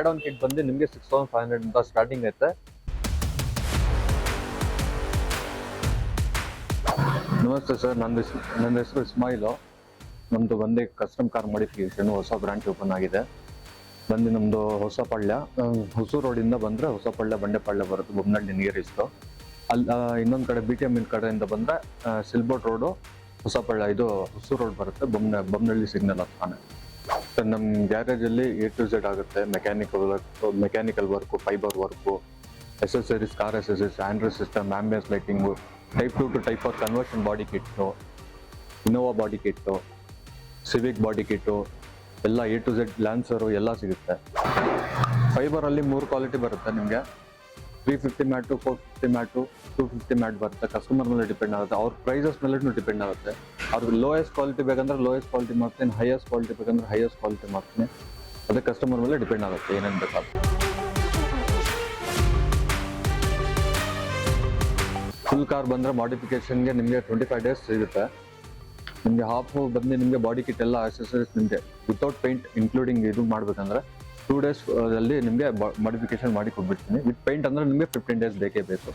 Add on kit ಬಂದು ನಿಮಗೆ 6500 ಅಂತ ಸ್ಟಾರ್ಟಿಂಗ್ ಐತೆ. ನಮಸ್ತೆ ಸರ್, ನನ್ನ ಹೆಸರು ಇಸ್ಮಾಯಿಲು. ನಮ್ದು ಬಂದು ಕಸ್ಟಮ್ ಕಾರ್ ಮಾಡಿಫಿಕೇಶನ್ ಹೊಸ ಬ್ರಾಂಚ್ ಓಪನ್ ಆಗಿದೆ. ಬಂದು ನಮ್ದು ಹೊಸಪಳ್ಳ, ಹೊಸೂರು ರೋಡಿಂದ ಬಂದ್ರೆ ಹೊಸಪಳ್ಳ ಬಂಡೆಪಳ್ಳ ಬರುತ್ತೆ, ಬೊಮ್ಮನಹಳ್ಳಿ ನಿಯರ್ ಇಷ್ಟು. ಅಲ್ಲಿ ಇನ್ನೊಂದು ಕಡೆ BTM ಕಡೆಯಿಂದ ಬಂದ್ರೆ ಸಿಲ್ಬೋಟ್ ರೋಡು ಹೊಸಪಳ್ಳ, ಇದು ಹೊಸೂರು ರೋಡ್ ಬರುತ್ತೆ, ಬೊಮ್ಮನಹಳ್ಳಿ ಸಿಗ್ನಲ್ ಹತ್ತಾನೆ. ನಮ್ಮ ಗ್ಯಾರೇಜಲ್ಲಿ A to Z ಆಗುತ್ತೆ. Mechanical work, fiber work, accessories, car accessories, android system, ambience lighting, type 2 to type 4 conversion body kit, Innova body kit, Civic body kit ಎಲ್ಲ A to Z, ಲ್ಯಾನ್ಸರು ಎಲ್ಲ ಸಿಗುತ್ತೆ. ಫೈಬರಲ್ಲಿ 3 quality ಬರುತ್ತೆ ನಿಮಗೆ. 350 mat, 450 mat, 250 mat ಬರುತ್ತೆ. Customer ಮೇಲೆ depend ಆಗುತ್ತೆ, ಅವ್ರ prices ಮೇಲೆ ಡಿಪೆಂಡ್ ಆಗುತ್ತೆ. ಅವ್ರಿಗೆ ಲೋಯೆಸ್ಟ್ ಕ್ವಾಲಿಟಿ ಬೇಕಂದ್ರೆ ಲೋಯೆಸ್ಟ್ ಕ್ವಾಲಿಟಿ ಮಾಡ್ತೀನಿ, ಹೈಯೆಸ್ಟ್ ಕ್ವಾಲಿಟಿ ಬೇಕಂದ್ರೆ ಹೈಯೆಸ್ಟ್ ಕ್ವಾಲಿಟಿ ಮಾಡ್ತೀನಿ. ಅದೇ ಕಸ್ಟಮರ್ ಮೇಲೆ ಡಿಪೆಂಡ್ ಆಗುತ್ತೆ ಏನೇನು ಬೇಕಾಗುತ್ತೆ. ಫುಲ್ ಕಾರ್ ಬಂದರೆ ಮಾಡಿಫಿಕೇಶನ್ಗೆ ನಿಮಗೆ 25 days ಸಿಗುತ್ತೆ. ನಿಮಗೆ ಹಾಫ್ ಬಂದು ನಿಮಗೆ ಬಾಡಿ ಕಿಟ್ ಎಲ್ಲ ಆಕ್ಸೆಸರೀಸ್ ನಿಮಗೆ ವಿತೌಟ್ ಪೇಂಟ್ ಇನ್ಕ್ಲೂಡಿಂಗ್ ಇದು ಮಾಡಬೇಕಂದ್ರೆ 2 days ಅಲ್ಲಿ ನಿಮಗೆ ಮಾಡಿಫಿಕೇಶನ್ ಮಾಡಿ ಕೊಟ್ಬಿಡ್ತೀನಿ. ವಿತ್ ಪೇಂಟ್ ಅಂದರೆ ನಿಮಗೆ 15 days ಬೇಕೇ ಬೇಕು.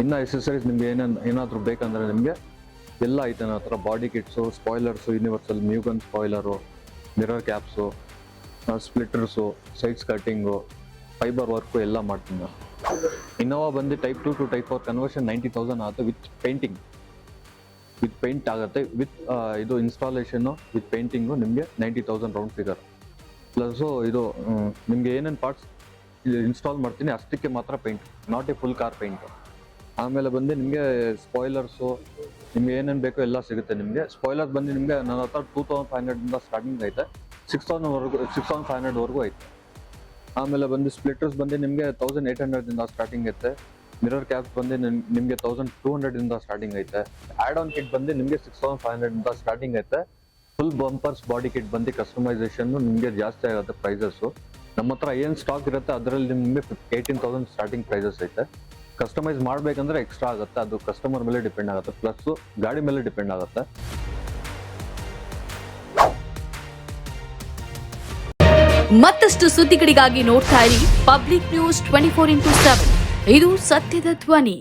ಇನ್ನು ಆಕ್ಸೆಸರೀಸ್ ನಿಮಗೆ ಏನಾದರೂ ಬೇಕಂದ್ರೆ ನಿಮಗೆ ಎಲ್ಲ ಐತೆ ನನ್ನ ಹತ್ರ. Body kits, spoilers, universal Mugen spoilers, mirror caps, splitters, side skirting, fiber work ಎಲ್ಲ ಮಾಡ್ತೀನಿ ನಾನು. ಇನೋವಾ ಬಂದು ಟೈಪ್ 2 to ಟೈಪ್ 4 ಕನ್ವರ್ಷನ್ 90,000 ಆಗುತ್ತೆ. ವಿತ್ ಪೇಂಟ್ ಆಗುತ್ತೆ. ವಿತ್ ಇದು ಇನ್ಸ್ಟಾಲೇಷನ್ನು ವಿತ್ ಪೇಂಟಿಂಗು ನಿಮಗೆ 90,000 ರೌಂಡ್ ಫಿಗರ್. ಪ್ಲಸ್ಸು ಇದು ನಿಮಗೆ ಏನೇನು ಪಾರ್ಟ್ಸ್ ಇನ್ಸ್ಟಾಲ್ ಮಾಡ್ತೀನಿ ಅಷ್ಟಕ್ಕೆ ಮಾತ್ರ paint, not A full car paint. ಆಮೇಲೆ ಬಂದು ನಿಮಗೆ ಸ್ಪಾಯ್ಲರ್ಸು ನಿಮ್ಗೆ ಏನೇನು ಬೇಕೋ ಎಲ್ಲ ಸಿಗುತ್ತೆ ನಿಮಗೆ. ಸ್ಪಾಯ್ಲರ್ ಬಂದು ನಿಮಗೆ ನನ್ನ ಹತ್ರ 2500 ಸ್ಟಾರ್ಟಿಂಗ್ ಐತೆ, 6500 ಐತೆ. ಆಮೇಲೆ ಬಂದು ಸ್ಪ್ಲಿಟರ್ಸ್ ಬಂದು ನಿಮಗೆ 1800 ಸ್ಟಾರ್ಟಿಂಗ್ ಐತೆ. ಮಿರರ್ ಕ್ಯಾಪ್ಸ್ ಬಂದು ನಿಮಗೆ 1200 ಸ್ಟಾರ್ಟಿಂಗ್ ಐತೆ. ಆಡ್ ಆನ್ ಕಿಟ್ ಬಂದು ನಿಮಗೆ 6500 ಸ್ಟಾರ್ಟಿಂಗ್ ಐತೆ. ಫುಲ್ ಬಂಪರ್ಸ್ ಬಾಡಿ ಕಿಟ್ ಬಂದು ಕಸ್ಟಮೈಸೇಷನ್ ನಿಮಗೆ ಜಾಸ್ತಿ ಆಗುತ್ತೆ ಪ್ರೈಸಸ್ಸು. ನಮ್ಮ ಹತ್ರ ಏನು ಸ್ಟಾಕ್ ಇರುತ್ತೆ ಅದರಲ್ಲಿ ನಿಮಗೆ 18,000 ಸ್ಟಾರ್ಟಿಂಗ್ ಪ್ರೈಸಸ್ ಐತೆ. ಕಸ್ಟಮೈಸ್ ಮಾಡಬೇಕಂದ್ರೆ ಎಕ್ಸ್ಟ್ರಾ ಆಗುತ್ತೆ, ಅದು ಕಸ್ಟಮರ್ ಮೇಲೆ ಡಿಪೆಂಡ್ ಆಗುತ್ತೆ, ಪ್ಲಸ್ಸು ಗಾಡಿ ಮೇಲೆ ಡಿಪೆಂಡ್ ಆಗುತ್ತೆ. ಮತ್ತಷ್ಟು ಸುದ್ದಿಗಳಿಗಾಗಿ ನೋಡ್ತಾ ಇರಿ ಪಬ್ಲಿಕ್ ನ್ಯೂಸ್ 24x7. ಇದು ಸತ್ಯದ ಧ್ವನಿ.